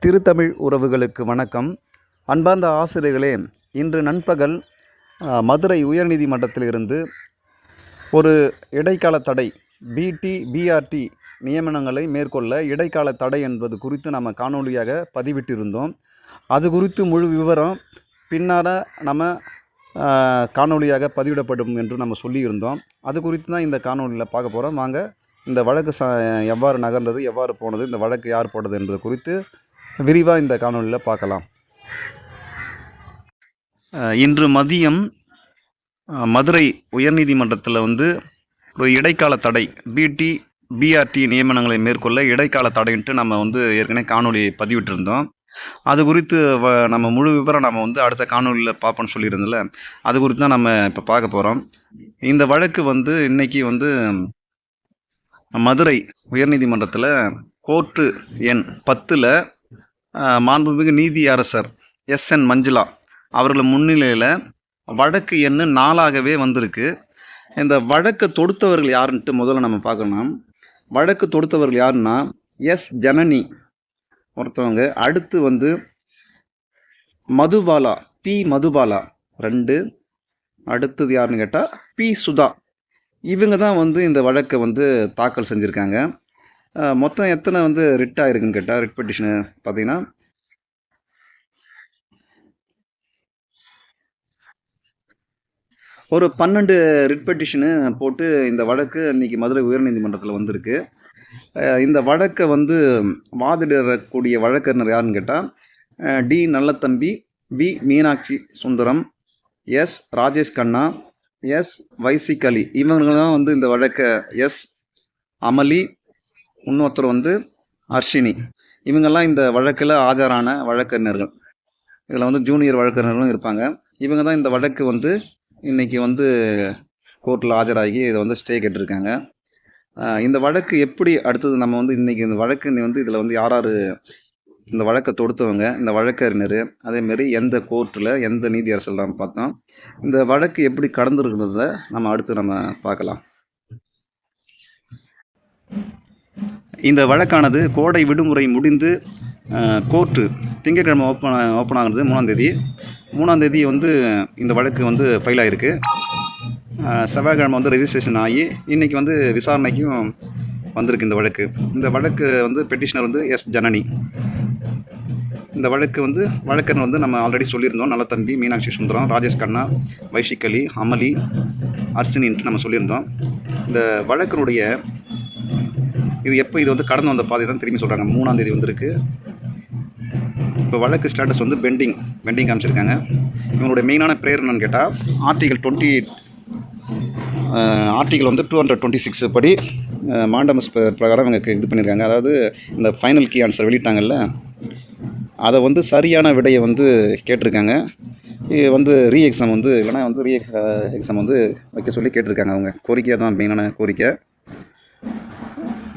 திருத்தமிழ் உறவுகளுக்கு வணக்கம். அன்பார்ந்த ஆசிரியர்களே, இன்று நண்பகல் மதுரை உயர்நீதிமன்றத்திலிருந்து ஒரு இடைக்கால தடை பிஆர்டி நியமனங்களை மேற்கொள்ள இடைக்கால தடை என்பது குறித்து நம்ம காணொலியாக பதிவிட்டிருந்தோம். அது குறித்து முழு விவரம் பின்னார நம்ம காணொலியாக பதிவிடப்படும் என்று நம்ம சொல்லியிருந்தோம். அது குறித்து தான் இந்த காணொலியில் பார்க்க போகிறோம். வாங்க, இந்த வழக்கு எவ்வாறு நகர்ந்தது, எவ்வாறு போனது, இந்த வழக்கு யார் போட்டது என்பது குறித்து விரிவாக இந்த காணொலியில் பார்க்கலாம். இன்று மதியம் மதுரை உயர்நீதிமன்றத்தில் ஒரு இடைக்கால தடை பிஆர்டி நியமனங்களை மேற்கொள்ள இடைக்கால தடைன்ட்டு நம்ம ஏற்கனவே காணொலி பதிவிட்டிருந்தோம். அது குறித்து நம்ம முழு விவரம் நம்ம அடுத்த காணொலியில் பார்ப்போம்னு சொல்லியிருந்தோம்ல, அது குறித்து தான் நம்ம இப்போ பார்க்க போகிறோம். இந்த வழக்கு இன்னைக்கு மதுரை உயர்நீதிமன்றத்தில் கோர்ட்டு எண் 10ல் மாண்புமிகு நீதி அரசர் SN மஞ்சுளா அவர்கள் முன்னிலையில் வழக்கு எண் 4ஆகவே வந்திருக்கு. இந்த வழக்கை தொடுத்தவர்கள் யாருன்ட்டு முதல்ல நம்ம பார்க்கணும். வழக்கு தொடுத்தவர்கள் யாருன்னா ஜனனி ஒருத்தவங்க, அடுத்து மதுபாலா மதுபாலா 2, அடுத்தது யாருன்னு கேட்டால் சுதா. இவங்க தான் இந்த வழக்கை தாக்கல் செஞ்சுருக்காங்க. மொத்தம் எத்தனை ரிட் ஆகிருக்குன்னு கேட்டால், ரிட் பெட்டிஷனு பார்த்தீங்கன்னா ஒரு 12 ரிட் பெட்டிஷனு போட்டு இந்த வழக்கு இன்றைக்கி மதுரை உயர்நீதிமன்றத்தில் வந்திருக்கு. இந்த வழக்கை வாதிடக்கூடிய வழக்கறிஞர் யாருன்னு கேட்டால் டி நல்லத்தம்பி, மீனாட்சி சுந்தரம், ராஜேஷ் கண்ணா, வைசிகலி. இவங்க தான் இந்த வழக்கை அமளி, இன்னொருத்தர் அர்ஷினி. இவங்கெல்லாம் இந்த வழக்கில் ஆஜரான வழக்கறிஞர்கள். இதில் ஜூனியர் வழக்கறிஞர்களும் இருப்பாங்க. இவங்க தான் இந்த வழக்கு இன்றைக்கி கோர்ட்டில் ஆஜராகி இதை ஸ்டே கேட்டிருக்காங்க. இந்த வழக்கு எப்படி அடுத்தது நம்ம இன்றைக்கி இந்த வழக்கு இதில் யார் யார் இந்த வழக்கை தொடுத்தவங்க, இந்த வழக்கறிஞர், அதேமாரி எந்த கோர்ட்டில் எந்த நீதி அரசல் நம்ம பார்த்தோம். இந்த வழக்கு எப்படி கடந்துருக்கிறத நம்ம அடுத்து நம்ம பார்க்கலாம். இந்த வழக்கானது கோடை விடுமுறை முடிந்து கோர்ட்டு திங்கட்கிழமை ஓப்பன் ஆகுறது 3ஆம் தேதி. 3ஆம் தேதி இந்த வழக்கு ஃபைல் ஆகிருக்கு. செவ்வாய்க்கிழமை ரெஜிஸ்ட்ரேஷன் ஆகி இன்றைக்கி விசாரணைக்கும் வந்திருக்கு இந்த வழக்கு. இந்த வழக்கு பெட்டிஷனர் ஜனனி. இந்த வழக்கு வழக்கறிஞர் நம்ம ஆல்ரெடி சொல்லியிருந்தோம். நல்லத்தம்பி, மீனாட்சி சுந்தரம், ராஜேஷ் கண்ணா, வைசிகலி, அமளி, அர்சினின்ட்டு நம்ம சொல்லியிருந்தோம். இந்த வழக்கினுடைய இது எப்போ இது கடந்து வந்த பாதை தான் திரும்பி சொல்கிறாங்க. 3ஆம் தேதி வந்திருக்கு. இப்போ வழக்கு ஸ்டேட்டஸ் பெண்டிங் காமிச்சிருக்காங்க. இவங்களுடைய மெயினான ப்ரேயர் என்னன்னு கேட்டால் ஆர்டிகல் 226 படி மாண்டமஸ் பிரகாரம் இவங்க இது பண்ணியிருக்காங்க. அதாவது இந்த ஃபைனல் கீ ஆன்சர் வெளியிட்டாங்கல்ல, அதை சரியான விடையை கேட்டிருக்காங்க. ரீ எக்ஸாம் இல்லைனா ரீ எக்ஸாம் வைக்க சொல்லி கேட்டிருக்காங்க. அவங்க கோரிக்கை தான் மெயினான கோரிக்கை.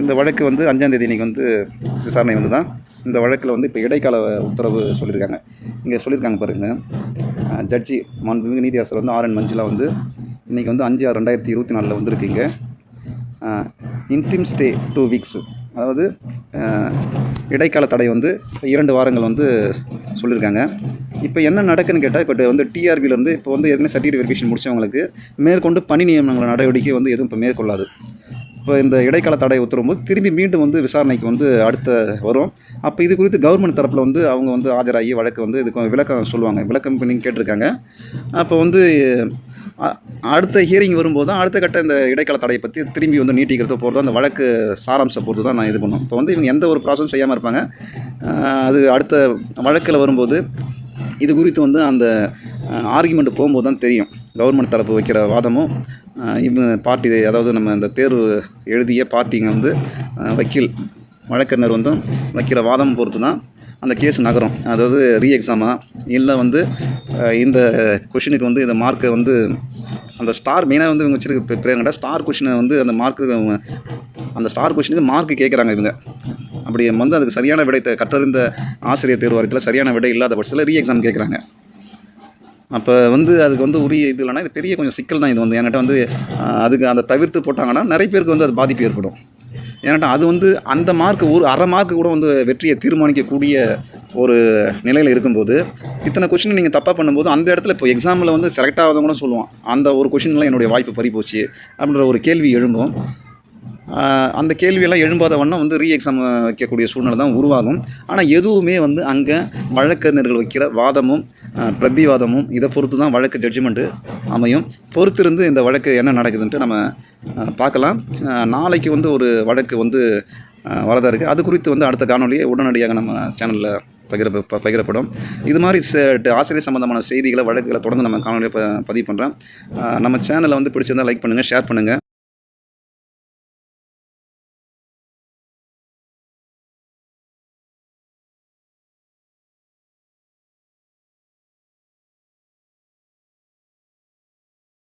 இந்த வழக்கு 5ஆம் தேதி இன்றைக்கி விசாரணை தான். இந்த வழக்கில் இப்போ இடைக்கால உத்தரவு சொல்லியிருக்காங்க. இங்கே சொல்லியிருக்காங்க பாருங்கள். ஜட்ஜி மாண்புமிகு நீதி அரசர் RN மஞ்சுளா இன்றைக்கி 5/6/2024 வந்திருக்கீங்க. இன்ட்ரீம் ஸ்டே 2 வீக்ஸ், அதாவது இடைக்கால தடை 2 வாரங்கள் சொல்லியிருக்காங்க. இப்போ என்ன நடக்குன்னு கேட்டால், இப்போ டிஆர்பியிலேருந்து இப்போ ஏற்கனவே சர்டிஃபிகேட் வெரிஃபிகேஷன் முடித்தவங்களுக்கு மேற்கொண்டு பணி நியமனங்கள் நடவடிக்கை எதுவும் இப்போ மேற்கொள்ளாது. இப்போ இந்த இடைக்கால தடை உத்தரவு திரும்பி மீண்டும் விசாரணைக்கு அடுத்த வரும். அப்போ இது குறித்து கவர்மெண்ட் தரப்பில் அவங்க ஆஜராகி வழக்கு இதுக்கு விளக்கம் சொல்லுவாங்க. விளக்கம் பண்ணி கேட்டிருக்காங்க. அப்போ அடுத்த ஹியரிங் வரும்போது தான் அடுத்த கட்ட இந்த இடைக்கால தடையை பற்றி திரும்பி நீட்டிக்கிறத போகிறது அந்த வழக்கு சாராம்சம் பொறுத்து தான் நான் இது பண்ணுவோம். இப்போ இவங்க எந்த ஒரு ப்ராசஸும் செய்யாமல் இருப்பாங்க. அது அடுத்த வழக்கில் வரும்போது இது குறித்து அந்த ஆர்குமெண்ட் போகும்போது தான் தெரியும். கவர்மெண்ட் தரப்பு வைக்கிற வாதமும் இவங்க பார்ட்டி, அதாவது நம்ம இந்த தேர்வு எழுதிய பார்ட்டிங்க வக்கீல் வழக்கறிஞர் வைக்கிற வாதம் பொறுத்து தான் அந்த கேஸ் நகரும். அதாவது ரீ எக்ஸாமா இல்லை இந்த கொஷினுக்கு இந்த மார்க்கை அந்த ஸ்டார் மெயினாக இவங்க வச்சுருக்க பேருங்கடா ஸ்டார் கொஷினை அந்த மார்க்கு, அந்த ஸ்டார் கொஷினுக்கு மார்க்கு கேட்குறாங்க இவங்க. அப்படி அதுக்கு சரியான விடை கற்றறிந்த ஆசிரியர் தேர்வு வாரியத்தில் சரியான விடை இல்லாத பட்சத்தில் ரீ எக்ஸாம் கேட்குறாங்க. அப்போ அதுக்கு உரிய இது இல்லைனா இது பெரிய கொஞ்சம் சிக்கல் தான். இது என்கிட்ட அதுக்கு அதை தவிர்த்து போட்டாங்கன்னா நிறைய பேருக்கு அது பாதிப்பு ஏற்படும். ஏன்னாட்டா அது வந்து அந்த மார்க் ஒரு அரை மார்க்கு கூட வந்து வெற்றியை தீர்மானிக்கக்கூடிய ஒரு நிலையில் இருக்கும்போது இத்தனை கொஷின் நீங்கள் தப்பாக பண்ணும்போது அந்த இடத்துல இப்போ எக்ஸாமில் வந்து செலக்ட் ஆகாதவங்க கூட சொல்லுவான் அந்த ஒரு கொஷின்லாம் என்னுடைய வாய்ப்பு பறி போச்சு அப்படின்ற ஒரு கேள்வி எழும்பும். அந்த கேள்வியெல்லாம் எழும்பாத வண்ணம் வந்து எக்ஸாம் வைக்கக்கூடிய சூழ்நிலை தான் உருவாகும். ஆனால் எதுவுமே வந்து அங்கே வழக்கறிஞர்கள் வைக்கிற வாதமும் பிரதிவாதமும் இதை பொறுத்து தான் வழக்கு ஜட்ஜ்மெண்ட்டு அமையும். பொறுத்திருந்து இந்த வழக்கு என்ன நடக்குதுன்ட்டு நம்ம பார்க்கலாம். நாளைக்கு வந்து ஒரு வழக்கு வந்து வரதா இருக்குது. அது குறித்து வந்து அடுத்த காணொலியை உடனடியாக நம்ம சேனலில் பகிரப்படும். இது மாதிரி ஆசிரியர் சம்பந்தமான செய்திகளை வழக்குகளை தொடர்ந்து நம்ம காணொலியை பதிவு பண்ணுறேன். நம்ம சேனலை வந்து பிடிச்சிருந்தால் லைக் பண்ணுங்கள், ஷேர் பண்ணுங்கள்.